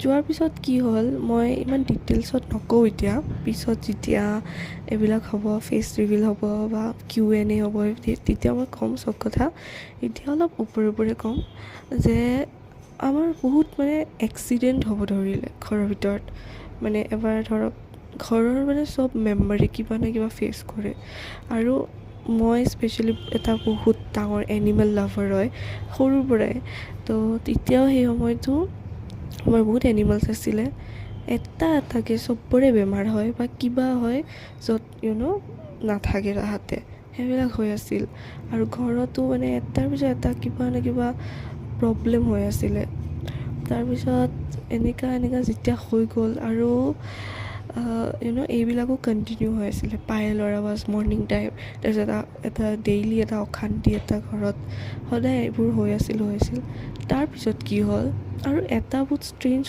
যোৱাৰ পিছত কি হ'ল, মই ইমান ডিটেইলছত নকওঁ এতিয়া, পিছত যেতিয়া এইবিলাক হ'ব, ফেচ ৰিভিল হ'ব বা Q&A হ'ব, তেতিয়া মই ক'ম চব কথা। এতিয়া অলপ ওপৰে ওপৰে ক'ম যে আমাৰ বহুত মানে এক্সিডেণ্ট হ'ব ধৰিলে ঘৰৰ ভিতৰত। মানে এবাৰ ধৰক ঘৰৰ মানে চব মেম্বাৰে কিবা না কিবা ফেচ কৰে, আৰু মই স্পেচিয়েলি এটা বহুত ডাঙৰ এনিমেল লাভাৰ হয় সৰুৰ পৰাই। তো তেতিয়াও সেই সময়টো আমাৰ বহুত এনিমেলছ আছিলে, এটা এটাকৈ চবৰে বেমাৰ হয় বা কিবা হয় য'ত নাথাকে তাহাঁতে, সেইবিলাক হৈ আছিল। আৰু ঘৰতো মানে এটাৰ পিছত এটা কিবা না কিবা প্ৰব্লেম হৈ আছিলে। তাৰপিছত এনেকুৱা যেতিয়া হৈ গ'ল আৰু এইবিলাকো কণ্টিনিউ হৈ আছিলে, পায়েলৰ আৱাজ মৰ্ণিং টাইম, তাৰপিছত এটা ডেইলি এটা অশান্তি এটা ঘৰত সদায় এইবোৰ হৈ আছিল। তাৰপিছত কি হ'ল, আৰু এটা বহুত ষ্ট্ৰেঞ্জ